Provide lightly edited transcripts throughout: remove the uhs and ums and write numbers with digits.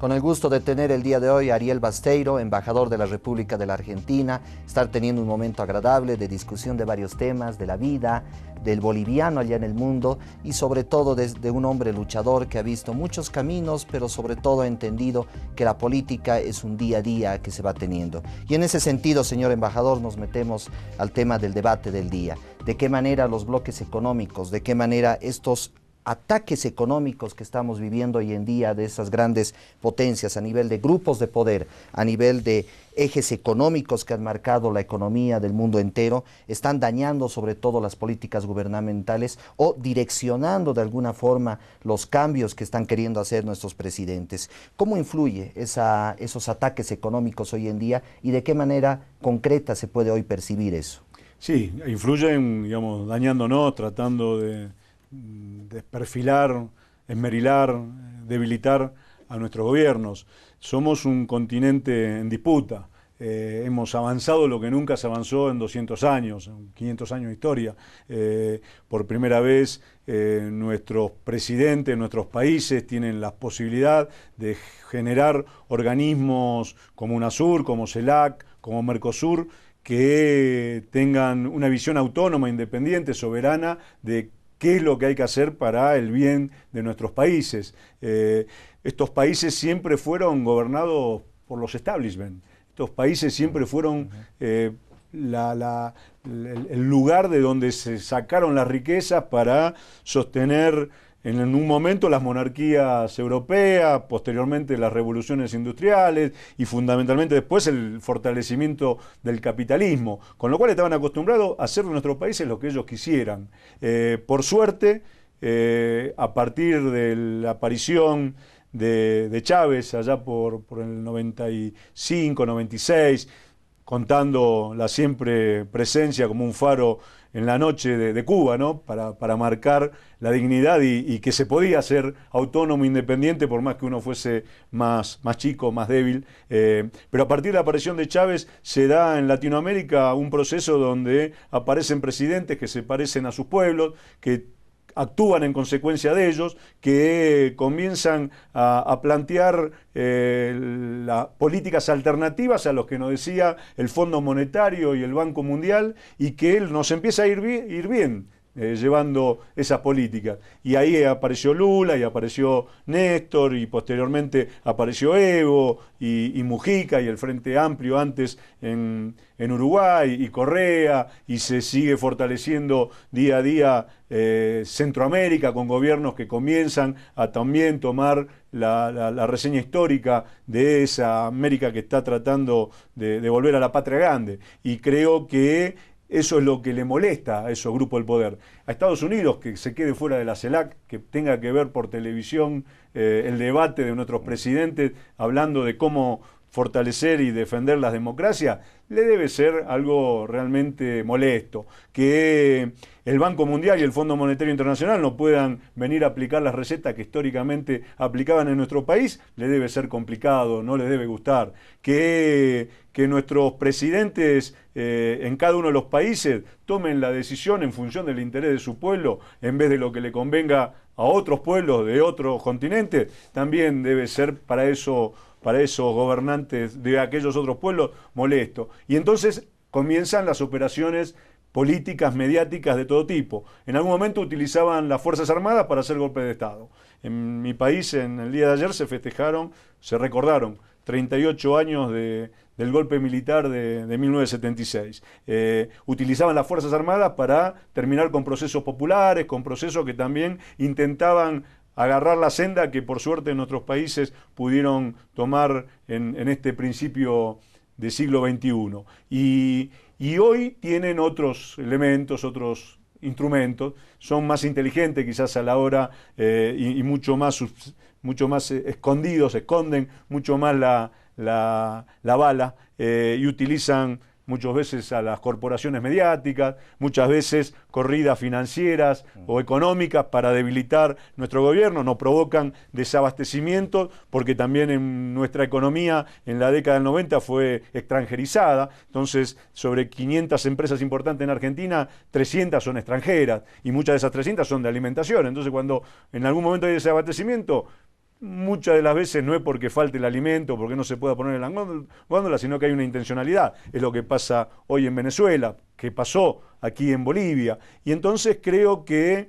Con el gusto de tener el día de hoy a Ariel Basteiro, embajador de la República de la Argentina, estar teniendo un momento agradable de discusión de varios temas, de la vida, del boliviano allá en el mundo y sobre todo de un hombre luchador que ha visto muchos caminos, pero sobre todo ha entendido que la política es un día a día que se va teniendo. Y en ese sentido, señor embajador, nos metemos al tema del debate del día. ¿De qué manera los bloques económicos, de qué manera estos ataques económicos que estamos viviendo hoy en día de esas grandes potencias a nivel de grupos de poder, a nivel de ejes económicos que han marcado la economía del mundo entero, están dañando sobre todo las políticas gubernamentales o direccionando de alguna forma los cambios que están queriendo hacer nuestros presidentes? ¿Cómo influye esos ataques económicos hoy en día y de qué manera concreta se puede hoy percibir eso? Sí, influyen, digamos, dañándonos, tratando de desperfilar, esmerilar, debilitar a nuestros gobiernos. Somos un continente en disputa. Hemos avanzado lo que nunca se avanzó en 200 años, en 500 años de historia. Por primera vez nuestros presidentes, nuestros países tienen la posibilidad de generar organismos como UNASUR, como CELAC, como Mercosur, que tengan una visión autónoma, independiente, soberana de qué es lo que hay que hacer para el bien de nuestros países. Estos países siempre fueron gobernados por los establishment. Estos países siempre fueron el lugar de donde se sacaron las riquezas para sostener en un momento las monarquías europeas, posteriormente las revoluciones industriales y fundamentalmente después el fortalecimiento del capitalismo, con lo cual estaban acostumbrados a hacer de nuestros países lo que ellos quisieran. Por suerte, a partir de la aparición de Chávez allá por el 95, 96, contando la siempre presencia como un faro en la noche de Cuba, ¿no? Para marcar la dignidad y que se podía ser autónomo, independiente, por más que uno fuese más chico, más débil. Pero a partir de la aparición de Chávez se da en Latinoamérica un proceso donde aparecen presidentes que se parecen a sus pueblos, que actúan en consecuencia de ellos, que comienzan a plantear las políticas alternativas a los que nos decía el Fondo Monetario y el Banco Mundial, y que él nos empieza a ir bien llevando esas políticas. Y ahí apareció Lula y apareció Néstor y posteriormente apareció Evo y Mujica y el Frente Amplio antes en Uruguay y Correa, y se sigue fortaleciendo día a día Centroamérica con gobiernos que comienzan a también tomar la reseña histórica de esa América que está tratando de volver a la patria grande. Y creo que eso es lo que le molesta a esos grupos del poder. A Estados Unidos, que se quede fuera de la CELAC, que tenga que ver por televisión el debate de nuestros presidentes hablando de cómo fortalecer y defender las democracias, le debe ser algo realmente molesto. Que el Banco Mundial y el Fondo Monetario Internacional no puedan venir a aplicar las recetas que históricamente aplicaban en nuestro país, le debe ser complicado, no les debe gustar. Que nuestros presidentes en cada uno de los países tomen la decisión en función del interés de su pueblo, en vez de lo que le convenga a otros pueblos de otros continentes, también debe ser para esos gobernantes de aquellos otros pueblos molesto. Y entonces comienzan las operaciones políticas, mediáticas de todo tipo. En algún momento utilizaban las Fuerzas Armadas para hacer golpes de Estado. En mi país, en el día de ayer, se recordaron 38 años del golpe militar de 1976. Utilizaban las Fuerzas Armadas para terminar con procesos populares, con procesos que también intentaban agarrar la senda que por suerte en nuestros países pudieron tomar en este principio del siglo XXI. Y hoy tienen otros elementos, otros instrumentos, son más inteligentes quizás a la hora y mucho más escondidos, esconden mucho más la bala y utilizan muchas veces a las corporaciones mediáticas, muchas veces corridas financieras o económicas para debilitar nuestro gobierno, nos provocan desabastecimientos porque también en nuestra economía en la década del 90 fue extranjerizada, entonces sobre 500 empresas importantes en Argentina, 300 son extranjeras y muchas de esas 300 son de alimentación, entonces cuando en algún momento hay desabastecimiento, muchas de las veces no es porque falte el alimento, porque no se pueda poner en la góndola, sino que hay una intencionalidad. Es lo que pasa hoy en Venezuela, que pasó aquí en Bolivia. Y entonces creo que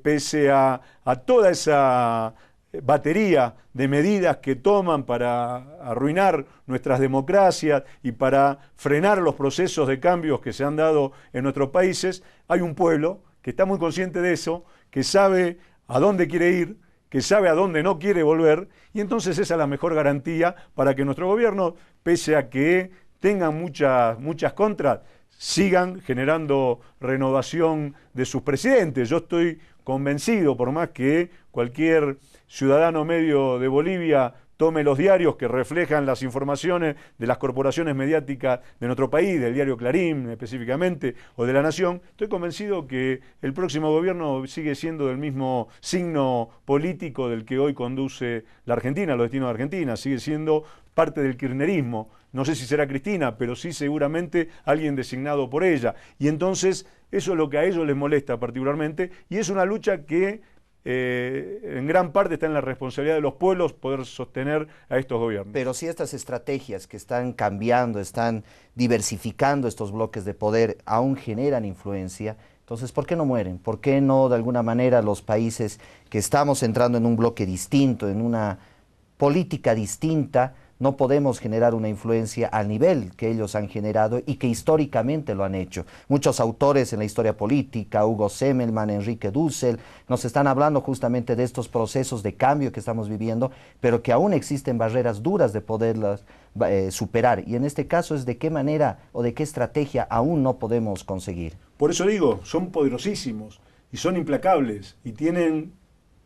pese a toda esa batería de medidas que toman para arruinar nuestras democracias y para frenar los procesos de cambios que se han dado en nuestros países, hay un pueblo que está muy consciente de eso, que sabe a dónde quiere ir, que sabe a dónde no quiere volver, y entonces esa es la mejor garantía para que nuestro gobierno, pese a que tengan muchas contras, sigan generando renovación de sus presidentes. Yo estoy convencido, por más que cualquier ciudadano medio de Bolivia tome los diarios que reflejan las informaciones de las corporaciones mediáticas de nuestro país, del diario Clarín específicamente, o de La Nación, estoy convencido que el próximo gobierno sigue siendo del mismo signo político del que hoy conduce la Argentina, los destinos de Argentina, sigue siendo parte del kirchnerismo. No sé si será Cristina, pero sí seguramente alguien designado por ella. Y entonces eso es lo que a ellos les molesta particularmente, y es una lucha que en gran parte está en la responsabilidad de los pueblos poder sostener a estos gobiernos. Pero si estas estrategias que están cambiando, están diversificando estos bloques de poder, aún generan influencia, entonces ¿por qué no mueren? ¿Por qué no de alguna manera los países que estamos entrando en un bloque distinto, en una política distinta, no podemos generar una influencia al nivel que ellos han generado y que históricamente lo han hecho? Muchos autores en la historia política, Hugo Semmelmann, Enrique Dussel, nos están hablando justamente de estos procesos de cambio que estamos viviendo, pero que aún existen barreras duras de poderlas superar. Y en este caso es de qué manera o de qué estrategia aún no podemos conseguir. Por eso digo, son poderosísimos y son implacables y tienen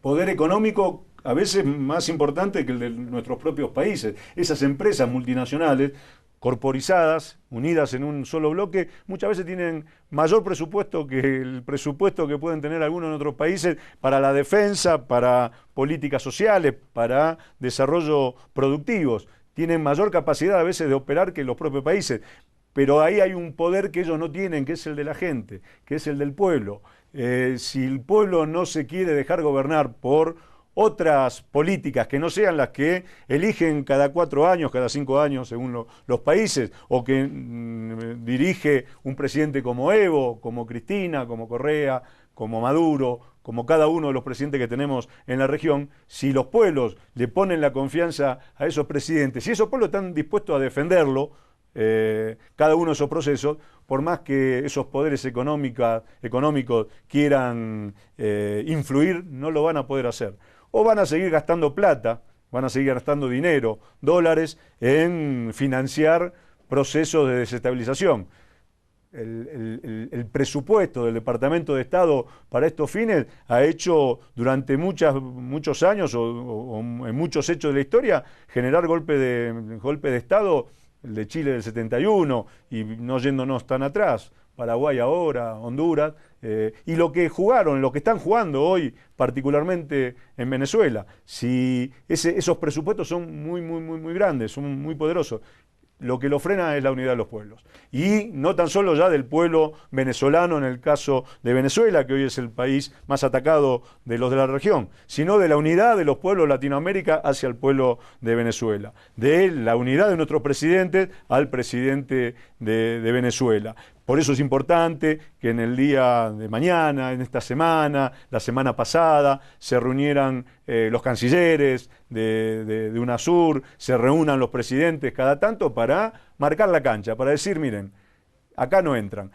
poder económico a veces más importante que el de nuestros propios países. Esas empresas multinacionales, corporizadas, unidas en un solo bloque, muchas veces tienen mayor presupuesto que el presupuesto que pueden tener algunos en otros países para la defensa, para políticas sociales, para desarrollo productivos. Tienen mayor capacidad a veces de operar que los propios países. Pero ahí hay un poder que ellos no tienen, que es el de la gente, que es el del pueblo. Si el pueblo no se quiere dejar gobernar por otras políticas que no sean las que eligen cada 4 años, cada 5 años, según los países, o que dirige un presidente como Evo, como Cristina, como Correa, como Maduro, como cada uno de los presidentes que tenemos en la región, si los pueblos le ponen la confianza a esos presidentes, si esos pueblos están dispuestos a defenderlo, cada uno de esos procesos, por más que esos poderes económicos quieran influir, no lo van a poder hacer. O van a seguir gastando plata, van a seguir gastando dinero, dólares, en financiar procesos de desestabilización. El presupuesto del Departamento de Estado para estos fines ha hecho durante muchos años o en muchos hechos de la historia generar golpe de Estado, el de Chile del 71 y no yéndonos tan atrás, Paraguay ahora, Honduras, y lo que están jugando hoy, particularmente en Venezuela. Si esos presupuestos son muy grandes, son muy poderosos, lo que lo frena es la unidad de los pueblos. Y no tan solo ya del pueblo venezolano en el caso de Venezuela, que hoy es el país más atacado de los de la región, sino de la unidad de los pueblos de Latinoamérica hacia el pueblo de Venezuela, de la unidad de nuestros presidentes al presidente de Venezuela. Por eso es importante que en el día de mañana, en esta semana, la semana pasada, se reunieran los cancilleres de UNASUR, se reúnan los presidentes cada tanto para marcar la cancha, para decir, miren, acá no entran.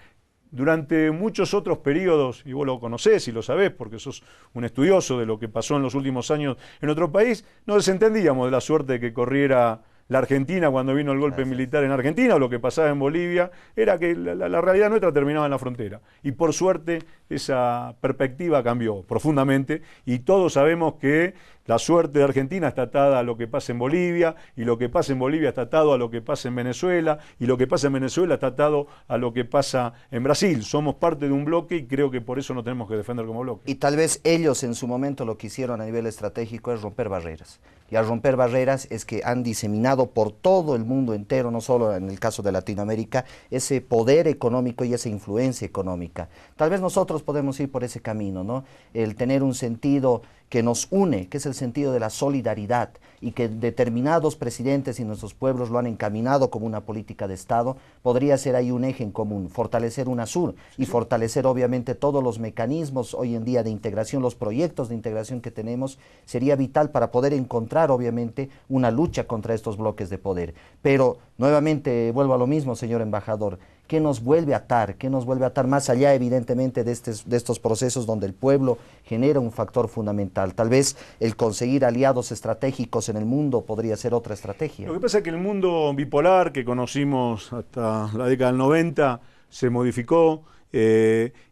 Durante muchos otros periodos, y vos lo conocés y lo sabés porque sos un estudioso de lo que pasó en los últimos años en otro país, no desentendíamos de la suerte que corriera la Argentina cuando vino el golpe militar en Argentina, o lo que pasaba en Bolivia, era que la realidad nuestra terminaba en la frontera. Y por suerte esa perspectiva cambió profundamente y todos sabemos que la suerte de Argentina está atada a lo que pasa en Bolivia, y lo que pasa en Bolivia está atado a lo que pasa en Venezuela, y lo que pasa en Venezuela está atado a lo que pasa en Brasil. Somos parte de un bloque y creo que por eso nos tenemos que defender como bloque. Y tal vez ellos en su momento lo que hicieron a nivel estratégico es romper barreras. Y al romper barreras es que han diseminado por todo el mundo entero, no solo en el caso de Latinoamérica, ese poder económico y esa influencia económica. Tal vez nosotros podemos ir por ese camino, ¿no? El tener un sentido que nos une, que es el sentido de la solidaridad, y que determinados presidentes y nuestros pueblos lo han encaminado como una política de Estado, podría ser ahí un eje en común, fortalecer UNASUR y fortalecer obviamente todos los mecanismos hoy en día de integración, los proyectos de integración que tenemos, sería vital para poder encontrar obviamente una lucha contra estos bloques de poder. Pero nuevamente vuelvo a lo mismo, señor embajador, ¿qué nos vuelve a atar? ¿Qué nos vuelve a atar más allá evidentemente de estos procesos donde el pueblo genera un factor fundamental? Tal vez el conseguir aliados estratégicos en el mundo podría ser otra estrategia. Lo que pasa es que el mundo bipolar que conocimos hasta la década del 90 se modificó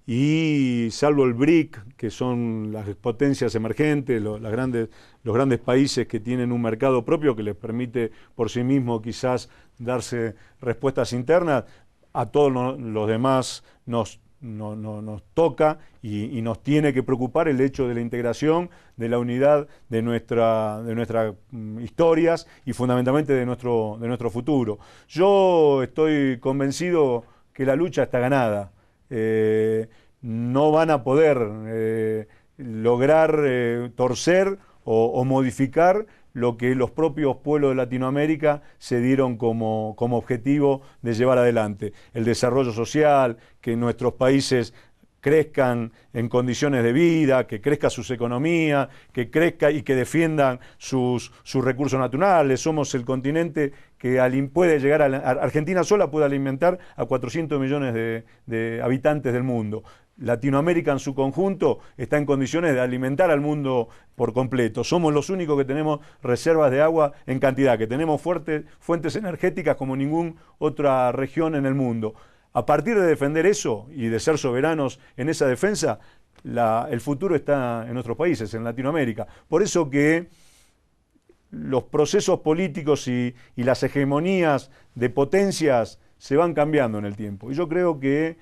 y salvo el BRIC, que son las potencias emergentes, los grandes países que tienen un mercado propio que les permite por sí mismo quizás darse respuestas internas, a todos los demás nos toca y nos tiene que preocupar el hecho de la integración, de la unidad de nuestras historias y fundamentalmente de nuestro futuro. Yo estoy convencido que la lucha está ganada. No van a poder lograr torcer o modificar lo que los propios pueblos de Latinoamérica se dieron como objetivo de llevar adelante. El desarrollo social, que nuestros países crezcan en condiciones de vida, que crezca sus economías, que crezca y que defiendan sus recursos naturales. Somos el continente que puede llegar Argentina sola puede alimentar a 400 millones de habitantes del mundo. Latinoamérica en su conjunto está en condiciones de alimentar al mundo por completo. Somos los únicos que tenemos reservas de agua en cantidad, que tenemos fuentes energéticas como ninguna otra región en el mundo. A partir de defender eso y de ser soberanos en esa defensa, el futuro está en nuestros países, en Latinoamérica. Por eso que los procesos políticos y las hegemonías de potencias se van cambiando en el tiempo. Y yo creo que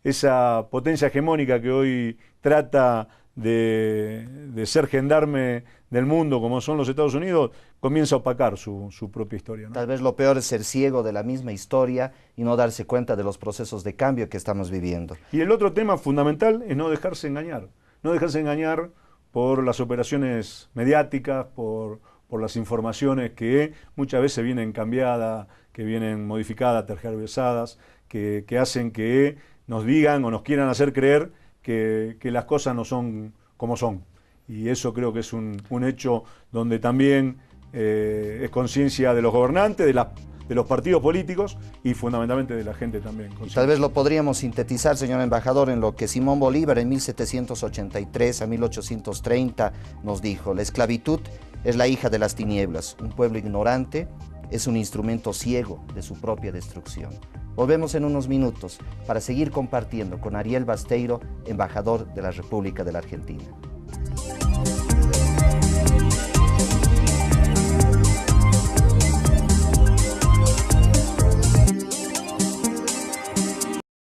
esa potencia hegemónica que hoy trata de ser gendarme del mundo, como son los Estados Unidos, comienza a opacar su propia historia, ¿no? Tal vez lo peor es ser ciego de la misma historia y no darse cuenta de los procesos de cambio que estamos viviendo. Y el otro tema fundamental es no dejarse engañar. No dejarse engañar por las operaciones mediáticas, por las informaciones que muchas veces vienen cambiadas, que vienen modificadas, tergiversadas, que hacen que nos digan o nos quieran hacer creer que las cosas no son como son. Y eso creo que es un hecho donde también es conciencia de los gobernantes, de los partidos políticos y fundamentalmente de la gente también. Tal vez lo podríamos sintetizar, señor embajador, en lo que Simón Bolívar en 1783 a 1830 nos dijo: la esclavitud es la hija de las tinieblas, un pueblo ignorante es un instrumento ciego de su propia destrucción. Volvemos en unos minutos para seguir compartiendo con Ariel Basteiro, embajador de la República de la Argentina.